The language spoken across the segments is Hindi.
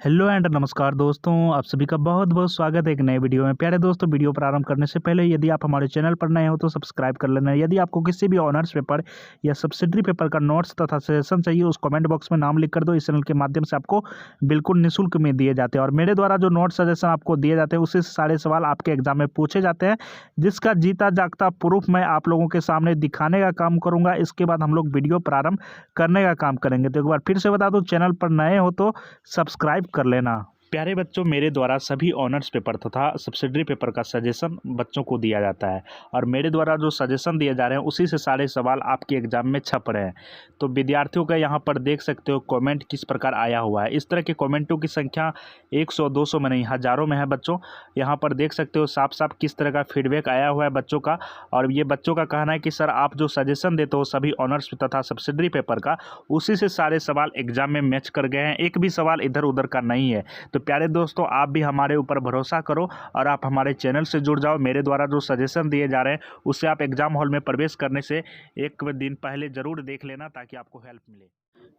हेलो एंड नमस्कार दोस्तों, आप सभी का बहुत बहुत स्वागत है एक नए वीडियो में। प्यारे दोस्तों, वीडियो प्रारंभ करने से पहले यदि आप हमारे चैनल पर नए हो तो सब्सक्राइब कर लेना। यदि आपको किसी भी ऑनर्स पेपर या सब्सिडरी पेपर का नोट्स तथा सजेशन चाहिए, उस कमेंट बॉक्स में नाम लिख कर दो। इस चैनल के माध्यम से आपको बिल्कुल निःशुल्क में दिए जाते हैं और मेरे द्वारा जो नोट सजेशन आपको दिए जाते हैं उसी से सारे सवाल आपके एग्जाम में पूछे जाते हैं, जिसका जीता जागता प्रूफ मैं आप लोगों के सामने दिखाने का काम करूँगा। इसके बाद हम लोग वीडियो प्रारंभ करने का काम करेंगे। तो एक बार फिर से बता दूँ, चैनल पर नए हो तो सब्सक्राइब कर लेना। प्यारे बच्चों, मेरे द्वारा सभी ऑनर्स पेपर तथा सब्सिडरी पेपर का सजेशन बच्चों को दिया जाता है और मेरे द्वारा जो सजेशन दिए जा रहे हैं उसी से सारे सवाल आपके एग्जाम में छप रहे हैं। तो विद्यार्थियों का यहाँ पर देख सकते हो कमेंट किस प्रकार आया हुआ है। इस तरह के कमेंटों की संख्या 100-200 में नहीं, हज़ारों में है बच्चों। यहाँ पर देख सकते हो साफ साफ किस तरह का फीडबैक आया हुआ है बच्चों का। और ये बच्चों का कहना है कि सर, आप जो सजेशन देते हो सभी ऑनर्स तथा सब्सिडरी पेपर का, उसी से सारे सवाल एग्जाम में मैच कर गए हैं, एक भी सवाल इधर उधर का नहीं है। तो प्यारे दोस्तों, आप भी हमारे ऊपर भरोसा करो और आप हमारे चैनल से जुड़ जाओ। मेरे द्वारा जो सजेशन दिए जा रहे हैं उससे आप एग्जाम हॉल में प्रवेश करने से एक दिन पहले ज़रूर देख लेना, ताकि आपको हेल्प मिले।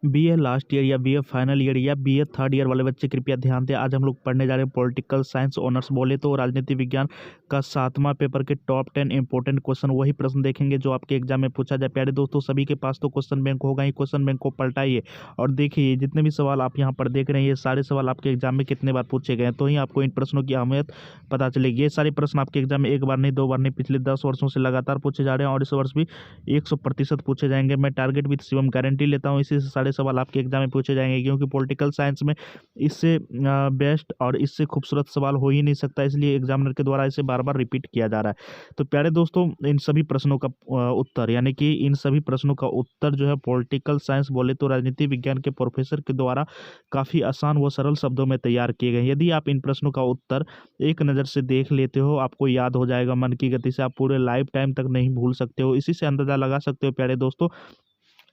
बीए लास्ट ईयर या बीए फाइनल ईयर या बीए थर्ड ईयर वाले बच्चे कृपया ध्यान दें। आज हम लोग पढ़ने जा रहे हैं पॉलिटिकल साइंस ऑनर्स, बोले तो राजनीति विज्ञान का 7वां पेपर के टॉप 10 इंपॉर्टेंट क्वेश्चन, वही प्रश्न देखेंगे जो आपके एग्जाम में पूछा जाए। प्यारे दोस्तों, सभी के पास तो क्वेश्चन बैंक होगा ही, क्वेश्चन बैंक को पलटाइए और देखिए जितने भी सवाल आप यहाँ पर देख रहे हैं, ये सारे सवाल आपके एग्जाम में कितने बार पूछे गए हैं, तो ही आपको इन प्रश्नों की अहमियत पता चलेगी। ये सारे प्रश्न आपके एग्जाम में एक बार नहीं, 2 बार नहीं, पिछले 10 वर्षों से लगातार पूछे जा रहे हैं और इस वर्ष भी 100% पूछे जाएंगे। मैं टारगेट विद शिवम गारंटी लेता हूँ, इसी से सारे सवाल आपके एग्जाम में पूछे जाएंगे, क्योंकि पॉलिटिकल साइंस में इससे बेस्ट और इससे खूबसूरत सवाल हो ही नहीं सकता, इसलिए एग्जामिनर के द्वारा इसे बार बार रिपीट किया जा रहा है। तो प्यारे दोस्तों, इन सभी प्रश्नों का उत्तर, यानी कि इन सभी प्रश्नों का उत्तर जो है पॉलिटिकल साइंस बोले तो राजनीति विज्ञान के प्रोफेसर के द्वारा काफ़ी आसान व सरल शब्दों में तैयार किए गए। यदि आप इन प्रश्नों का उत्तर एक नज़र से देख लेते हो, आपको याद हो जाएगा मन की गति से, आप पूरे लाइफ टाइम तक नहीं भूल सकते हो। इसी से अंदाजा लगा सकते हो प्यारे दोस्तों,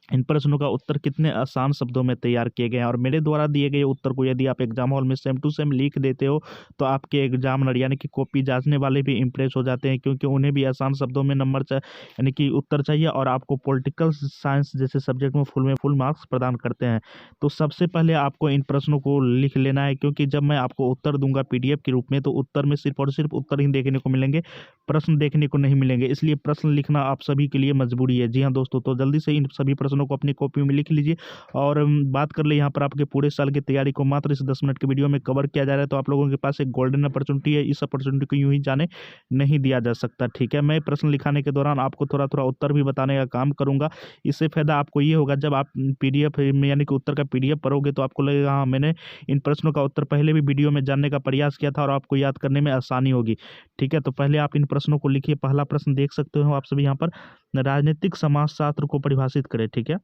इन प्रश्नों का उत्तर कितने आसान शब्दों में तैयार किए गए हैं। और मेरे द्वारा दिए गए उत्तर को यदि आप एग्जाम हॉल में सेम टू सेम लिख देते हो तो आपके एग्जामिनर यानी कि कॉपी जांचने वाले भी इम्प्रेस हो जाते हैं, क्योंकि उन्हें भी आसान शब्दों में नंबर यानी कि उत्तर चाहिए और आपको पॉलिटिकल साइंस जैसे सब्जेक्ट में फुल मार्क्स प्रदान करते हैं। तो सबसे पहले आपको इन प्रश्नों को लिख लेना है, क्योंकि जब मैं आपको उत्तर दूंगा PDF के रूप में, तो उत्तर में सिर्फ और सिर्फ उत्तर ही देखने को मिलेंगे, प्रश्न देखने को नहीं मिलेंगे, इसलिए प्रश्न लिखना आप सभी के लिए मजबूरी है। जी हाँ दोस्तों, तो जल्दी से इन सभी प्रश्नों को अपनी कॉपी में लिख लीजिए। और बात कर ले यहाँ पर आपके पूरे साल की तैयारी को मात्र इस 10 मिनट के वीडियो में कवर किया जा रहा है, तो आप लोगों के पास एक गोल्डन अपॉर्चुनिटी है, इस अपॉर्चुनिटी को यूं ही जाने नहीं दिया जा सकता। ठीक है, मैं प्रश्न लिखाने के दौरान आपको थोड़ा थोड़ा उत्तर भी बताने का काम करूंगा। इससे फायदा आपको ये होगा, जब आप PDF में यानी कि उत्तर का PDF पढ़ोगे तो आपको लगेगा हाँ, मैंने इन प्रश्नों का उत्तर पहले भी वीडियो में जानने का प्रयास किया था और आपको याद करने में आसानी होगी। ठीक है, तो पहले आप इन प्रश्नों को लिखिए। पहला प्रश्न देख सकते हो आप सभी यहाँ पर, राजनीतिक समाजशास्त्र को परिभाषित करें। ठीक है,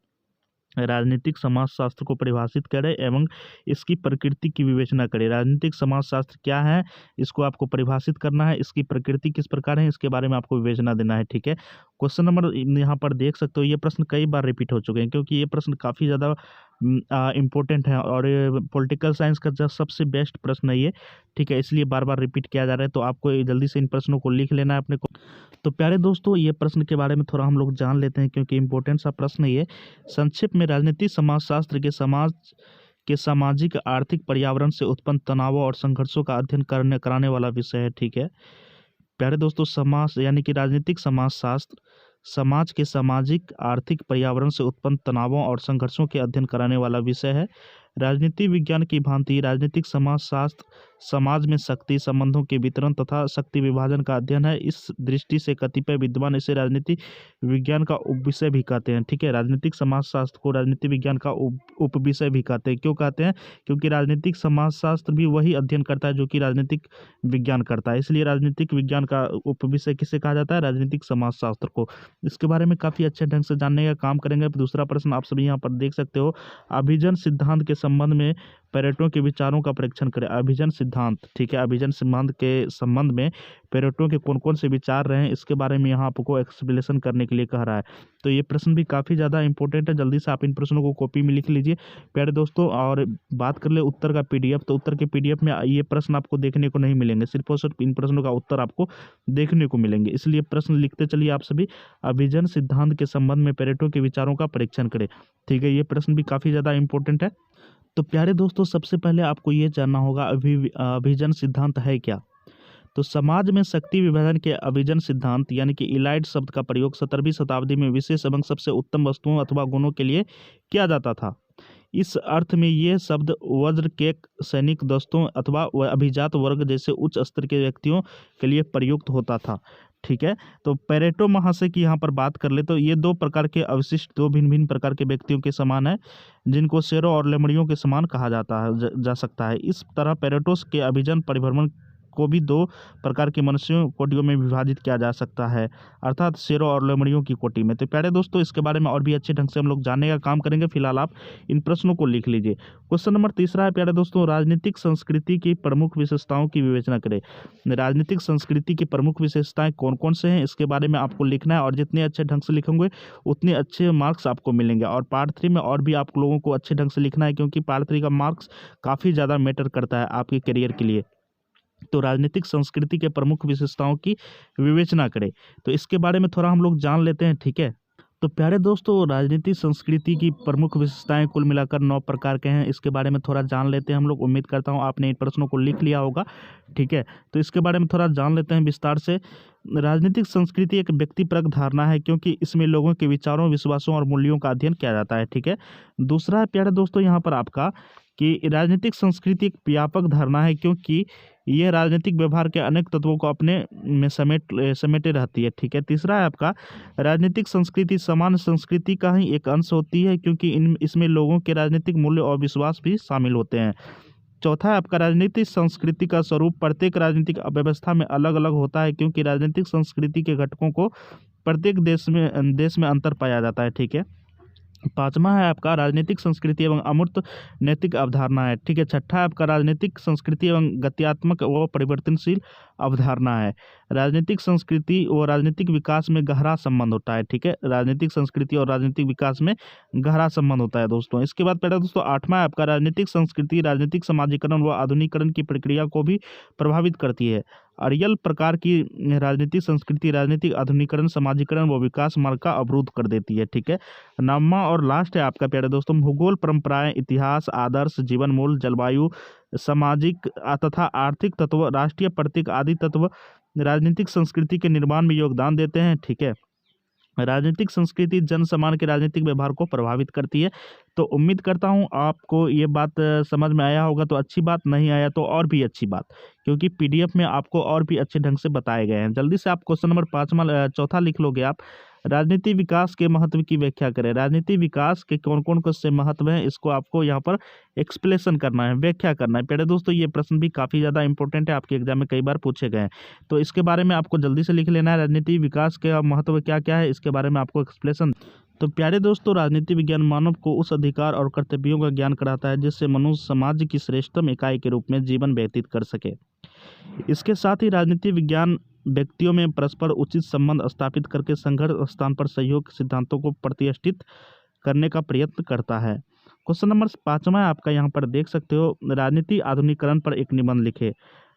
राजनीतिक समाजशास्त्र को परिभाषित करें एवं इसकी प्रकृति की विवेचना करें। राजनीतिक समाजशास्त्र क्या है, इसको आपको परिभाषित करना है, इसकी प्रकृति किस प्रकार है, इसके बारे में आपको विवेचना देना है। ठीक है, क्वेश्चन नंबर यहाँ पर देख सकते हो, ये प्रश्न कई बार रिपीट हो चुके हैं, क्योंकि ये प्रश्न काफ़ी ज़्यादा इम्पोर्टेंट है और पॉलिटिकल साइंस का जो सबसे बेस्ट प्रश्न है ये। ठीक है, इसलिए बार बार रिपीट किया जा रहा है, तो आपको जल्दी से इन प्रश्नों को लिख लेना है अपने को। तो प्यारे दोस्तों, ये प्रश्न के बारे में थोड़ा हम लोग जान लेते हैं, क्योंकि इम्पोर्टेंट सा प्रश्न है ये। संक्षिप्त में, राजनीति समाजशास्त्र के सामाजिक आर्थिक पर्यावरण से उत्पन्न तनावों और संघर्षों का अध्ययन कराने वाला विषय है। ठीक है प्यारे दोस्तों, समाज यानी कि राजनीतिक समाजशास्त्र समाज के सामाजिक आर्थिक पर्यावरण से उत्पन्न तनावों और संघर्षों के अध्ययन कराने वाला विषय है। राजनीति विज्ञान की भांति राजनीतिक समाजशास्त्र समाज में शक्ति संबंधों के वितरण तथा शक्ति विभाजन का अध्ययन है। इस दृष्टि से कतिपय विद्वान इसे राजनीति विज्ञान का उपविषय भी कहते हैं। ठीक है, राजनीतिक समाजशास्त्र को राजनीति विज्ञान का उपविषय भी कहते हैं। क्यों कहते हैं? क्योंकि राजनीतिक समाजशास्त्र भी वही अध्ययन करता है जो कि राजनीतिक विज्ञान करता है, इसलिए राजनीतिक विज्ञान का उपविषय किसे कहा जाता है? राजनीतिक समाजशास्त्र को। इसके बारे में काफ़ी अच्छे ढंग से जानने का काम करेंगे। दूसरा प्रश्न आप सभी यहाँ पर देख सकते हो, अभिजन सिद्धांत के संबंध में पेरेटो के विचारों का परीक्षण करें। अभिजन सिद्धांत, ठीक है, अभिजन सिद्धांत के संबंध में पेरेटो के कौन कौन से विचार रहे हैं, इसके बारे में यहाँ आपको एक्सप्लेनेशन करने के लिए कह रहा है। तो ये प्रश्न भी काफ़ी ज़्यादा इंपॉर्टेंट है, जल्दी से आप इन प्रश्नों को कॉपी में लिख लीजिए प्यारे दोस्तों। और बात कर ले उत्तर का PDF, तो उत्तर के PDF में ये प्रश्न आपको देखने को नहीं मिलेंगे, सिर्फ और सिर्फ इन प्रश्नों का उत्तर आपको देखने को मिलेंगे, इसलिए प्रश्न लिखते चलिए आप सभी। अभिजन सिद्धांत के संबंध में पेरेटो के विचारों का परीक्षण करें। ठीक है, ये प्रश्न भी काफ़ी ज़्यादा इंपॉर्टेंट है। तो प्यारे दोस्तों, सबसे पहले आपको ये जानना होगा अभिजन सिद्धांत है क्या। तो समाज में शक्ति विभाजन के अभिजन सिद्धांत यानी कि इलाइट शब्द का प्रयोग 17वीं शताब्दी में विशेष एवं सबसे उत्तम वस्तुओं अथवा गुणों के लिए किया जाता था। इस अर्थ में ये शब्द वज्र के सैनिक दस्तों अथवा अभिजात वर्ग जैसे उच्च स्तर के व्यक्तियों के लिए प्रयुक्त होता था। ठीक है, तो पेरेटो महाशय की यहाँ पर बात कर ले तो ये दो प्रकार के अवशिष्ट, दो भिन्न भिन्न प्रकार के व्यक्तियों के समान है, जिनको शेरों और लेमड़ियों के समान कहा जाता है जा सकता है। इस तरह पेरेटोस के अभिजन परिभ्रमण को भी दो प्रकार के मनुष्यों कोटियों में विभाजित किया जा सकता है, अर्थात शेरों और लेमड़ियों की कोटि में। तो प्यारे दोस्तों, इसके बारे में और भी अच्छे ढंग से हम लोग जानने का काम करेंगे। फिलहाल आप इन प्रश्नों को लिख लीजिए। क्वेश्चन नंबर 3 है प्यारे दोस्तों, राजनीतिक संस्कृति की प्रमुख विशेषताओं की विवेचना करें। राजनीतिक संस्कृति की प्रमुख विशेषताएं कौन कौन से हैं, इसके बारे में आपको लिखना है, और जितने अच्छे ढंग से लिखेंगे उतने अच्छे मार्क्स आपको मिलेंगे। और पार्ट 3 में और भी आप लोगों को अच्छे ढंग से लिखना है, क्योंकि पार्ट 3 का मार्क्स काफ़ी ज़्यादा मैटर करता है आपके करियर के लिए। तो राजनीतिक संस्कृति के प्रमुख विशेषताओं की विवेचना करें, तो इसके बारे में थोड़ा हम लोग जान लेते हैं। ठीक है, तो प्यारे दोस्तों, राजनीतिक संस्कृति की प्रमुख विशेषताएं कुल मिलाकर 9 प्रकार के हैं। इसके बारे में थोड़ा जान लेते हैं हम लोग। उम्मीद करता हूं आपने इन प्रश्नों को लिख लिया होगा। ठीक है, तो इसके बारे में थोड़ा जान लेते हैं विस्तार से। राजनीतिक संस्कृति एक व्यक्तिपरक धारणा है, क्योंकि इसमें लोगों के विचारों, विश्वासों और मूल्यों का अध्ययन किया जाता है। ठीक है, दूसरा है प्यारे दोस्तों यहाँ पर आपका कि राजनीतिक संस्कृति एक व्यापक धारणा है, क्योंकि यह राजनीतिक व्यवहार के अनेक तत्वों को अपने में समेटे रहती है। ठीक है, तीसरा है आपका राजनीतिक संस्कृति सामान्य संस्कृति का ही एक अंश होती है, क्योंकि इसमें लोगों के राजनीतिक मूल्य और विश्वास भी शामिल होते हैं। चौथा है आपका राजनीतिक संस्कृति का स्वरूप प्रत्येक राजनीतिक व्यवस्था में अलग अलग होता है, क्योंकि राजनीतिक संस्कृति के घटकों को प्रत्येक देश में अंतर पाया जाता है। ठीक है, पांचवा है आपका राजनीतिक संस्कृति एवं अमूर्त नैतिक अवधारणा है। ठीक है, छठा है आपका राजनीतिक संस्कृति एवं गत्यात्मक व परिवर्तनशील अवधारणा है। राजनीतिक संस्कृति व राजनीतिक विकास में गहरा संबंध होता है। ठीक है, राजनीतिक संस्कृति और राजनीतिक विकास में गहरा संबंध होता है दोस्तों। इसके बाद पहले दोस्तों 8वां है आपका राजनीतिक संस्कृति राजनीतिक समाजीकरण व आधुनिकीकरण की प्रक्रिया को भी प्रभावित करती है। अरियल प्रकार की राजनीतिक संस्कृति राजनीतिक आधुनिकीकरण, समाजीकरण व विकास मार्ग का अवरोध कर देती है। ठीक है, 9वां और लास्ट है आपका प्यारे दोस्तों भूगोल, परंपराएं, इतिहास, आदर्श, जीवन मूल्य, जलवायु, सामाजिक तथा आर्थिक तत्व, राष्ट्रीय प्रतीक आदि तत्व राजनीतिक संस्कृति के निर्माण में योगदान देते हैं। ठीक है, राजनीतिक संस्कृति जन सामान्य के राजनीतिक व्यवहार को प्रभावित करती है। तो उम्मीद करता हूं आपको ये बात समझ में आया होगा, तो अच्छी बात, नहीं आया तो और भी अच्छी बात, क्योंकि पीडीएफ में आपको और भी अच्छे ढंग से बताए गए हैं। जल्दी से आप क्वेश्चन नंबर चौथा लिख लोगे आप। राजनीति विकास के महत्व की व्याख्या करें। राजनीति विकास के कौन कौन से महत्व हैं, इसको आपको यहाँ पर एक्सप्लेनेशन करना है, व्याख्या करना है। प्यारे दोस्तों, ये प्रश्न भी काफ़ी ज़्यादा इंपॉर्टेंट है, आपके एग्जाम में कई बार पूछे गए हैं, तो इसके बारे में आपको जल्दी से लिख लेना है। राजनीति विकास का महत्व क्या क्या है, इसके बारे में आपको एक्सप्लेनेशन। तो प्यारे दोस्तों, राजनीति विज्ञान मानव को उस अधिकार और कर्तव्यों का ज्ञान कराता है जिससे मनुष्य समाज की श्रेष्ठतम इकाई के रूप में जीवन व्यतीत कर सके। इसके साथ ही राजनीति विज्ञान व्यक्तियों में परस्पर उचित संबंध स्थापित करके संघर्ष स्थान पर सहयोग सिद्धांतों को प्रतिष्ठित करने का प्रयत्न करता है। क्वेश्चन नंबर 5वां है आपका, यहाँ पर देख सकते हो, राजनीति आधुनिकीकरण पर एक निबंध लिखे।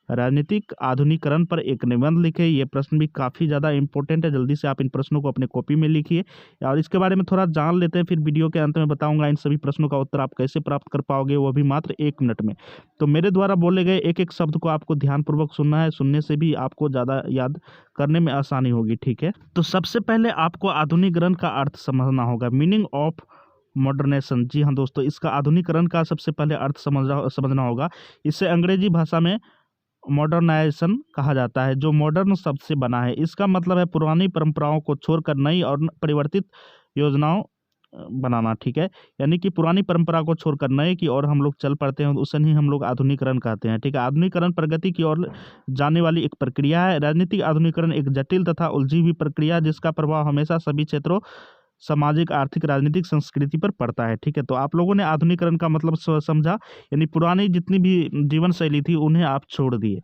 राजनीतिक आधुनिकीकरण पर एक निबंध लिखे। ये प्रश्न भी काफ़ी ज़्यादा इंपॉर्टेंट है, जल्दी से आप इन प्रश्नों को अपने कॉपी में लिखिए और इसके बारे में थोड़ा जान लेते हैं। फिर वीडियो के अंत में बताऊंगा इन सभी प्रश्नों का उत्तर आप कैसे प्राप्त कर पाओगे, वो भी मात्र 1 मिनट में। तो मेरे द्वारा बोले गए एक एक शब्द को आपको ध्यानपूर्वक सुनना है, सुनने से भी आपको ज़्यादा याद करने में आसानी होगी। ठीक है, तो सबसे पहले आपको आधुनिकीकरण का अर्थ समझना होगा, मीनिंग ऑफ मॉडर्नेशन। जी हाँ दोस्तों, इसका आधुनिकीकरण का सबसे पहले अर्थ समझना होगा। इसे अंग्रेजी भाषा में मॉडर्नाइजेशन कहा जाता है, जो मॉडर्न शब्द से बना है। इसका मतलब है पुरानी परंपराओं को छोड़कर नई और परिवर्तित योजनाओं बनाना। ठीक है, यानी कि पुरानी परंपरा को छोड़कर नए की ओर हम लोग चल पड़ते हैं, उसे ही हम लोग आधुनिकीकरण कहते हैं। ठीक है, आधुनिकीकरण प्रगति की ओर जाने वाली एक प्रक्रिया है। राजनीतिक आधुनिकीकरण एक जटिल तथा उलझी हुई प्रक्रिया है, जिसका प्रभाव हमेशा सभी क्षेत्रों, सामाजिक, आर्थिक, राजनीतिक संस्कृति पर पड़ता है। ठीक है, तो आप लोगों ने आधुनिकीकरण का मतलब समझा, यानी पुरानी जितनी भी जीवन शैली थी उन्हें आप छोड़ दिए।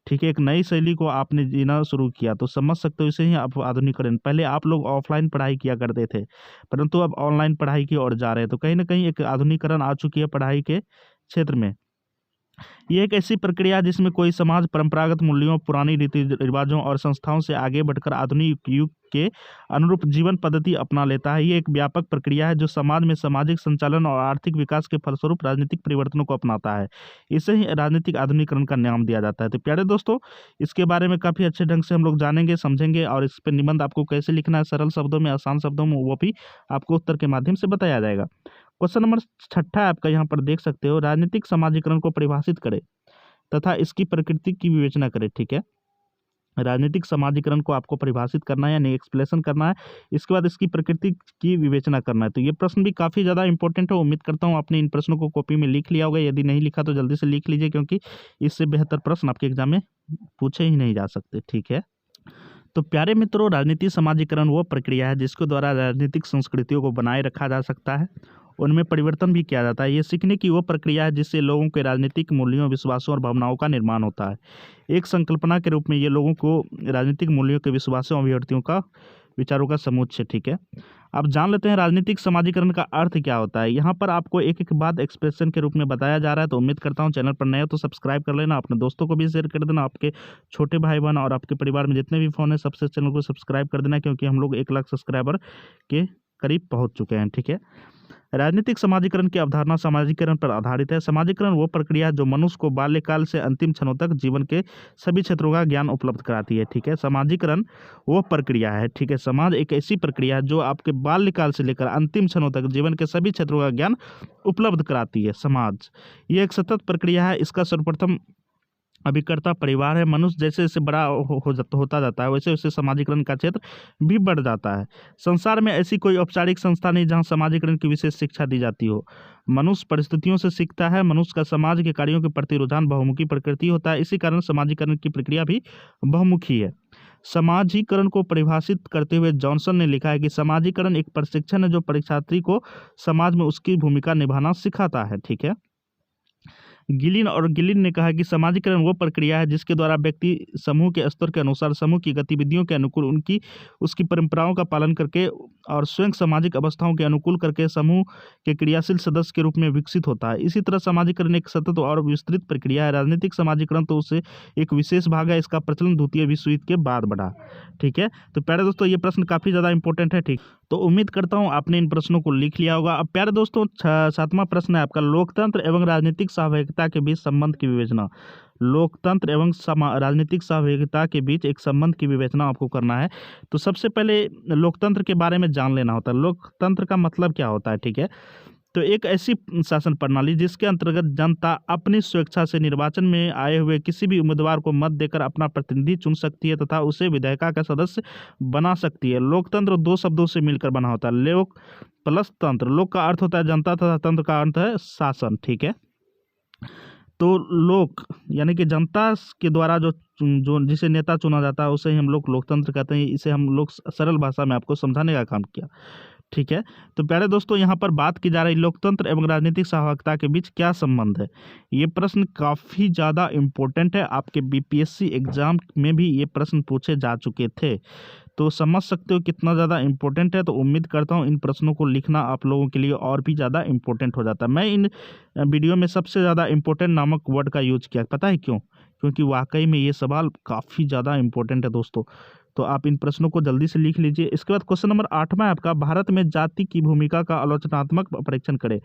ठीक है, एक नई शैली को आपने जीना शुरू किया, तो समझ सकते हो इसे ही आप आधुनिकीकरण। पहले आप लोग ऑफलाइन पढ़ाई किया करते थे, परंतु अब ऑनलाइन पढ़ाई की ओर जा रहे हैं, तो कहीं ना कहीं एक आधुनिकीकरण आ चुकी है पढ़ाई के क्षेत्र में। ये एक ऐसी प्रक्रिया है जिसमें कोई समाज परंपरागत मूल्यों, पुरानी रीति रिवाजों और संस्थाओं से आगे बढ़कर आधुनिक युग के अनुरूप जीवन पद्धति अपना लेता है। ये एक व्यापक प्रक्रिया है जो समाज में सामाजिक संचालन और आर्थिक विकास के फलस्वरूप राजनीतिक परिवर्तनों को अपनाता है। इसे ही राजनीतिक आधुनिकीकरण का नाम दिया जाता है। तो प्यारे दोस्तों, इसके बारे में काफ़ी अच्छे ढंग से हम लोग जानेंगे, समझेंगे और इस पर निबंध आपको कैसे लिखना है, सरल शब्दों में, आसान शब्दों में, वो भी आपको उत्तर के माध्यम से बताया जाएगा। क्वेश्चन नंबर 6 आपका यहाँ पर देख सकते हो, राजनीतिक समाजीकरण को परिभाषित करें तथा इसकी प्रकृति की विवेचना करें। ठीक है, राजनीतिक समाजीकरण को आपको परिभाषित करना है यानी एक्सप्लेनेशन करना है, इसके बाद इसकी प्रकृति की विवेचना करना है। तो ये प्रश्न भी काफ़ी ज़्यादा इंपॉर्टेंट है। उम्मीद करता हूँ आपने इन प्रश्नों को कॉपी में लिख लिया होगा। यदि नहीं लिखा तो जल्दी से लिख लीजिए, क्योंकि इससे बेहतर प्रश्न आपके एग्जाम में पूछे ही नहीं जा सकते। ठीक है, तो प्यारे मित्रों, राजनीतिक समाजीकरण वो प्रक्रिया है जिसके द्वारा राजनीतिक संस्कृतियों को बनाए रखा जा सकता है, उनमें परिवर्तन भी किया जाता है। ये सीखने की वो प्रक्रिया है जिससे लोगों के राजनीतिक मूल्यों, विश्वासों और भावनाओं का निर्माण होता है। एक संकल्पना के रूप में ये लोगों को राजनीतिक मूल्यों के, विश्वासों, अभिव्यक्तियों का, विचारों का समुच्चय। ठीक है, अब जान लेते हैं राजनीतिक समाजीकरण का अर्थ क्या होता है। यहाँ पर आपको एक एक बात एक्सप्रेशन के रूप में बताया जा रहा है। तो उम्मीद करता हूँ चैनल पर नए हो तो सब्सक्राइब कर लेना, अपने दोस्तों को भी शेयर कर देना, आपके छोटे भाई बहन और आपके परिवार में जितने भी फोन है सबसे चैनल को सब्सक्राइब कर देना, क्योंकि हम लोग 1 लाख सब्सक्राइबर के करीब पहुँच चुके हैं। ठीक है, राजनीतिक समाजीकरण की अवधारणा समाजीकरण पर आधारित है। समाजीकरण वो प्रक्रिया है जो मनुष्य को बाल्यकाल से अंतिम क्षणों तक जीवन के सभी क्षेत्रों का ज्ञान उपलब्ध कराती है। ठीक है, समाजीकरण वो प्रक्रिया है, ठीक है, समाज एक ऐसी प्रक्रिया है जो आपके बाल्यकाल से लेकर अंतिम क्षणों तक जीवन के सभी क्षेत्रों का ज्ञान उपलब्ध कराती है। समाज ये एक सतत प्रक्रिया है। इसका सर्वप्रथम अभिकर्ता परिवार है। मनुष्य जैसे जैसे बड़ा होता जाता है वैसे वैसे समाजीकरण का क्षेत्र भी बढ़ जाता है। संसार में ऐसी कोई औपचारिक संस्था नहीं जहां समाजीकरण की विशेष शिक्षा दी जाती हो। मनुष्य परिस्थितियों से सीखता है। मनुष्य का समाज के कार्यों के प्रति रुझान बहुमुखी प्रकृति होता है। इसी कारण समाजीकरण की प्रक्रिया भी बहुमुखी है। समाजीकरण को परिभाषित करते हुए जॉनसन ने लिखा है कि समाजीकरण एक प्रशिक्षण है जो परीक्षार्थी को समाज में उसकी भूमिका निभाना सिखाता है। ठीक है, गिलिन ने कहा कि समाजीकरण वो प्रक्रिया है जिसके द्वारा व्यक्ति समूह के स्तर के अनुसार समूह की गतिविधियों के अनुकूल उसकी परंपराओं का पालन करके और स्वयं सामाजिक अवस्थाओं के अनुकूल करके समूह के क्रियाशील सदस्य के रूप में विकसित होता है। इसी तरह समाजीकरण एक सतत और विस्तृत प्रक्रिया है। राजनीतिक समाजीकरण तो उससे एक विशेष भाग है। इसका प्रचलन द्वितीय विश्व युद्ध के बाद बढ़ा। ठीक है, तो प्यारे दोस्तों, ये प्रश्न काफ़ी ज़्यादा इंपॉर्टेंट है। ठीक, तो उम्मीद करता हूँ आपने इन प्रश्नों को लिख लिया होगा। अब प्यारे दोस्तों, 7वां प्रश्न है आपका, लोकतंत्र एवं राजनीतिक सहभागिता के बीच संबंध की विवेचना। लोकतंत्र एवं राजनीतिक सहभागिता के बीच एक संबंध की विवेचना आपको करना है। तो सबसे पहले लोकतंत्र के बारे में जान लेना होता है। लोकतंत्र का मतलब क्या होता है। ठीक है, तो एक ऐसी शासन प्रणाली जिसके अंतर्गत जनता अपनी स्वेच्छा से निर्वाचन में आए हुए किसी भी उम्मीदवार को मत देकर अपना प्रतिनिधि चुन सकती है तथा उसे विधायिका का सदस्य बना सकती है। लोकतंत्र 2 शब्दों से मिलकर बना होता है, लोक प्लस तंत्र। लोक का अर्थ होता है जनता तथा तंत्र का अर्थ है शासन। ठीक है, तो लोक यानी कि जनता के द्वारा जो जिसे नेता चुना जाता है उसे ही हम लोग लोकतंत्र कहते हैं। इसे हम लोग सरल भाषा में आपको समझाने का काम किया। ठीक है, तो प्यारे दोस्तों, यहाँ पर बात की जा रही लोकतंत्र एवं राजनीतिक सहभागिता के बीच क्या संबंध है। ये प्रश्न काफ़ी ज़्यादा इम्पोर्टेंट है। आपके बीपीएससी एग्जाम में भी ये प्रश्न पूछे जा चुके थे, तो समझ सकते हो कितना ज़्यादा इम्पोर्टेंट है। तो उम्मीद करता हूँ इन प्रश्नों को लिखना आप लोगों के लिए और भी ज़्यादा इम्पोर्टेंट हो जाता है। मैं इन वीडियो में सबसे ज़्यादा इम्पोर्टेंट नामक वर्ड का यूज किया, पता है क्यों? क्योंकि वाकई में ये सवाल काफ़ी ज़्यादा इम्पोर्टेंट है दोस्तों। तो आप इन प्रश्नों को जल्दी से लिख लीजिए। इसके बाद क्वेश्चन नंबर 8वां है आपका, भारत में जाति की भूमिका का आलोचनात्मक परीक्षण करें।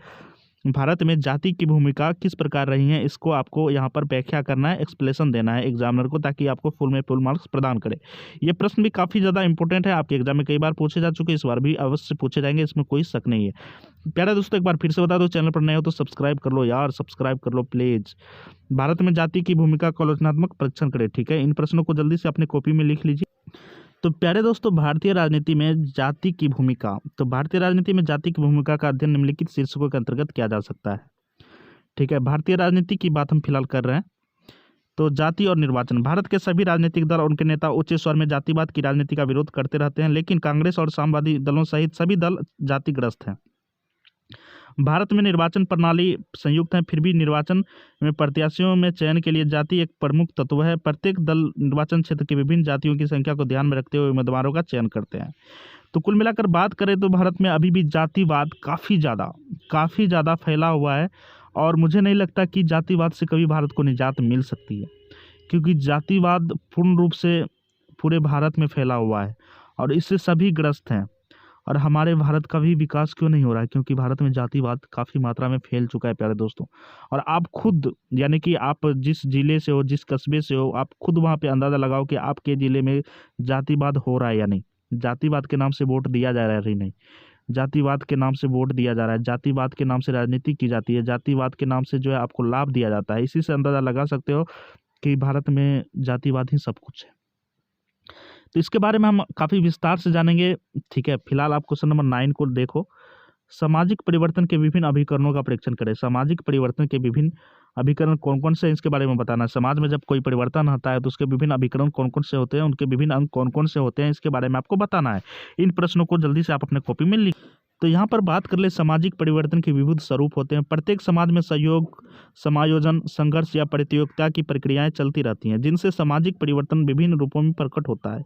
भारत में जाति की भूमिका किस प्रकार रही है, इसको आपको यहाँ पर व्याख्या करना है, एक्सप्लेनेशन देना है एग्जामिनर को, ताकि आपको फुल में फुल मार्क्स प्रदान करे। ये प्रश्न भी काफ़ी ज़्यादा इंपॉर्टेंट है, आपके एग्जाम में कई बार पूछे जा चुके हैं, इस बार भी अवश्य पूछे जाएंगे, इसमें कोई शक नहीं है। प्यारे दोस्तों, एक बार फिर से बता दो, चैनल पर नए हो तो सब्सक्राइब कर लो यार, सब्सक्राइब कर लो प्लीज़। भारत में जाति की भूमिका का आलोचनात्मक परीक्षण करें। ठीक है, इन प्रश्नों को जल्दी से अपनी कॉपी में लिख लीजिए। तो प्यारे दोस्तों, भारतीय राजनीति में जाति की भूमिका, तो भारतीय राजनीति में जाति की भूमिका का अध्ययन निम्नलिखित शीर्षकों के अंतर्गत किया जा सकता है। ठीक है, भारतीय राजनीति की बात हम फिलहाल कर रहे हैं। तो जाति और निर्वाचन, भारत के सभी राजनीतिक दल और उनके नेता उच्च स्वर में जातिवाद की राजनीति का विरोध करते रहते हैं, लेकिन कांग्रेस और साम्यवादी दलों सहित सभी दल जातिग्रस्त हैं। भारत में निर्वाचन प्रणाली संयुक्त है, फिर भी निर्वाचन में प्रत्याशियों में चयन के लिए जाति एक प्रमुख तत्व है। प्रत्येक दल निर्वाचन क्षेत्र की विभिन्न जातियों की संख्या को ध्यान में रखते हुए उम्मीदवारों का चयन करते हैं। तो कुल मिलाकर बात करें तो भारत में अभी भी जातिवाद काफ़ी ज़्यादा फैला हुआ है और मुझे नहीं लगता कि जातिवाद से कभी भारत को निजात मिल सकती है, क्योंकि जातिवाद पूर्ण रूप से पूरे भारत में फैला हुआ है और इससे सभी ग्रस्त हैं। और हमारे भारत का भी विकास क्यों नहीं हो रहा है? क्योंकि भारत में जातिवाद काफ़ी मात्रा में फैल चुका है प्यारे दोस्तों। और आप खुद, यानी कि आप जिस ज़िले से हो, जिस कस्बे से हो, आप खुद वहाँ पे अंदाज़ा लगाओ कि आपके ज़िले में जातिवाद हो रहा है या नहीं। जातिवाद के नाम से वोट दिया जा रहा है या नहीं, जातिवाद के नाम से वोट दिया जा रहा है, जातिवाद के नाम से राजनीति की जाती है, जातिवाद के नाम से जो है आपको लाभ दिया जाता है। इसी से अंदाज़ा लगा सकते हो कि भारत में जातिवाद ही सब कुछ है। तो इसके बारे में हम काफ़ी विस्तार से जानेंगे, ठीक है। फिलहाल आप क्वेश्चन नंबर 9 को देखो। सामाजिक परिवर्तन के विभिन्न अभिकरणों का परीक्षण करें। सामाजिक परिवर्तन के विभिन्न अभिकरण कौन कौन से हैं, इसके बारे में बताना है। समाज में जब कोई परिवर्तन आता है तो उसके विभिन्न अभिकरण कौन कौन से होते हैं, उनके विभिन्न अंग कौन कौन से होते हैं, इसके बारे में आपको बताना है। इन प्रश्नों को जल्दी से आप अपने कॉपी में लिख। तो यहाँ पर बात कर ले, सामाजिक परिवर्तन के विविध स्वरूप होते हैं। प्रत्येक समाज में सहयोग, समायोजन, संघर्ष या प्रतियोगिता की प्रक्रियाएं चलती रहती हैं, जिनसे सामाजिक परिवर्तन विभिन्न रूपों में प्रकट होता है।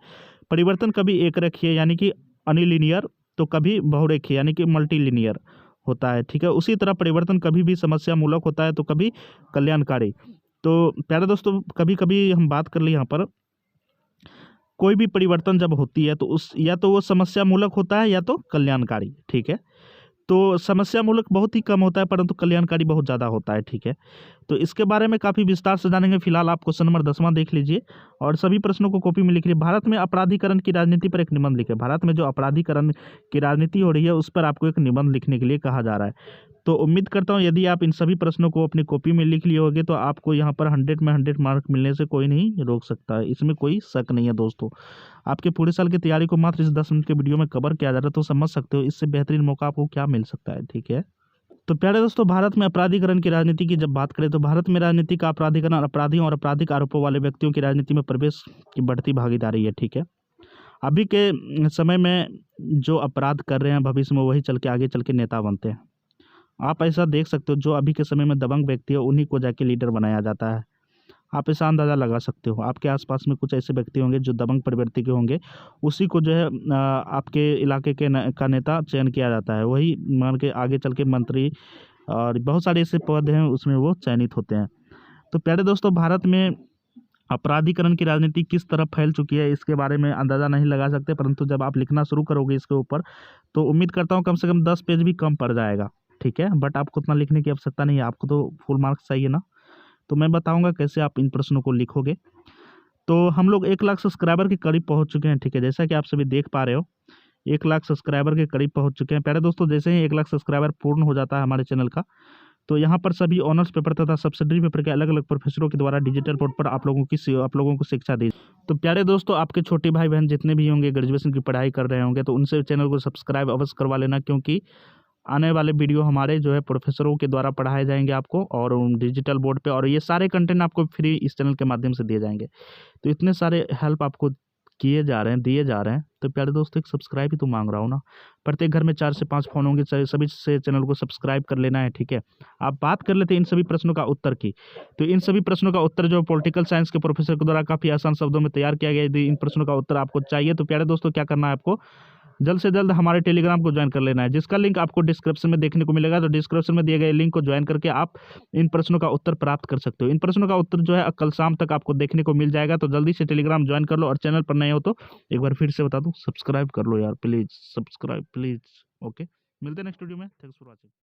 परिवर्तन कभी एक रेखीय यानी कि अनिलिनियर, तो कभी बहुरेखीय यानी कि मल्टीलिनियर होता है, ठीक है। उसी तरह परिवर्तन कभी भी समस्या मूलक होता है तो कभी कल्याणकारी। तो प्यारे दोस्तों, कभी कभी हम बात कर ले यहाँ पर, कोई भी परिवर्तन जब होती है तो उस या तो वो समस्या मूलक होता है या तो कल्याणकारी, ठीक है। तो समस्या मूलक बहुत ही कम होता है परंतु कल्याणकारी बहुत ज़्यादा होता है, ठीक है। तो इसके बारे में काफ़ी विस्तार से जानेंगे। फिलहाल आप क्वेश्चन नंबर 10वां देख लीजिए और सभी प्रश्नों को कॉपी में लिख लीजिए। भारत में अपराधीकरण की राजनीति पर एक निबंध लिखे। भारत में जो अपराधीकरण की राजनीति हो रही है उस पर आपको एक निबंध लिखने के लिए कहा जा रहा है। तो उम्मीद करता हूँ यदि आप इन सभी प्रश्नों को अपनी कॉपी में लिख लिए होंगे तो आपको यहाँ पर 100 में 100 मार्क मिलने से कोई नहीं रोक सकता है, इसमें कोई शक नहीं है दोस्तों। आपके पूरे साल की तैयारी को मात्र इस 10 मिनट के वीडियो में कवर किया जा रहा है, तो समझ सकते हो इससे बेहतरीन मौका आपको क्या मिल सकता है, ठीक है। तो प्यारे दोस्तों, भारत में अपराधीकरण की राजनीति की जब बात करें तो भारत में राजनीति का अपराधीकरण अपराधियों और आपराधिक आरोपों वाले व्यक्तियों की राजनीति में प्रवेश की बढ़ती भागीदारी है, ठीक है। अभी के समय में जो अपराध कर रहे हैं भविष्य में वही चल के आगे चल के नेता बनते हैं। आप ऐसा देख सकते हो, जो अभी के समय में दबंग व्यक्ति है उन्हीं को जाके लीडर बनाया जाता है। आप ऐसा अंदाज़ा लगा सकते हो, आपके आसपास में कुछ ऐसे व्यक्ति होंगे जो दबंग प्रवृत्ति के होंगे, उसी को जो है आपके इलाके के का नेता चयन किया जाता है, वही मान के आगे चल के मंत्री और बहुत सारे ऐसे पद हैं उसमें वो चयनित होते हैं। तो प्यारे दोस्तों, भारत में अपराधीकरण की राजनीति किस तरह फैल चुकी है इसके बारे में अंदाज़ा नहीं लगा सकते, परंतु जब आप लिखना शुरू करोगे इसके ऊपर तो उम्मीद करता हूँ कम से कम 10 पेज भी कम पड़ जाएगा, ठीक है। बट आपको उतना लिखने की आवश्यकता नहीं है, आपको तो फुल मार्क्स चाहिए ना। तो मैं बताऊंगा कैसे आप इन प्रश्नों को लिखोगे। तो हम लोग 1 लाख सब्सक्राइबर के करीब पहुंच चुके हैं, ठीक है। जैसा कि आप सभी देख पा रहे हो 1 लाख सब्सक्राइबर के करीब पहुंच चुके हैं। प्यारे दोस्तों, जैसे ही 1 लाख सब्सक्राइबर पूर्ण हो जाता है हमारे चैनल का, तो यहाँ पर सभी ऑनर्स पेपर तथा सब्सिडरी पेपर के अलग अलग प्रोफेसरों के द्वारा डिजिटल बोर्ड पर आप लोगों को शिक्षा दी। तो प्यारे दोस्तों, आपके छोटे भाई बहन जितने भी होंगे ग्रेजुएशन की पढ़ाई कर रहे होंगे तो उनसे चैनल को सब्सक्राइब अवश्य करवा लेना, क्योंकि आने वाले वीडियो हमारे जो है प्रोफेसरों के द्वारा पढ़ाए जाएंगे आपको और डिजिटल बोर्ड पे, और ये सारे कंटेंट आपको फ्री इस चैनल के माध्यम से दिए जाएंगे। तो इतने सारे हेल्प आपको किए जा रहे हैं, दिए जा रहे हैं, तो प्यारे दोस्तों एक सब्सक्राइब ही तो मांग रहा हूँ ना। प्रत्येक घर में 4 से 5 फोन होंगे, सभी से चैनल को सब्सक्राइब कर लेना है, ठीक है। आप बात कर लेते हैं इन सभी प्रश्नों का उत्तर की। तो इन सभी प्रश्नों का उत्तर जो पॉलिटिकल साइंस के प्रोफेसर के द्वारा काफ़ी आसान शब्दों में तैयार किया गया है। यदि इन प्रश्नों का उत्तर आपको चाहिए तो प्यारे दोस्तों क्या करना है, आपको जल्द से जल्द हमारे टेलीग्राम को ज्वाइन कर लेना है, जिसका लिंक आपको डिस्क्रिप्शन में देखने को मिलेगा। तो डिस्क्रिप्शन में दिए गए लिंक को ज्वाइन करके आप इन प्रश्नों का उत्तर प्राप्त कर सकते हो। इन प्रश्नों का उत्तर जो है कल शाम तक आपको देखने को मिल जाएगा, तो जल्दी से टेलीग्राम ज्वाइन कर लो। और चैनल पर नए हो तो एक बार फिर से बता दूं, सब्सक्राइब कर लो यार, प्लीज़ सब्सक्राइब प्लीज़। ओके, मिलते हैं नेक्स्ट वीडियो में। Thanks for watching.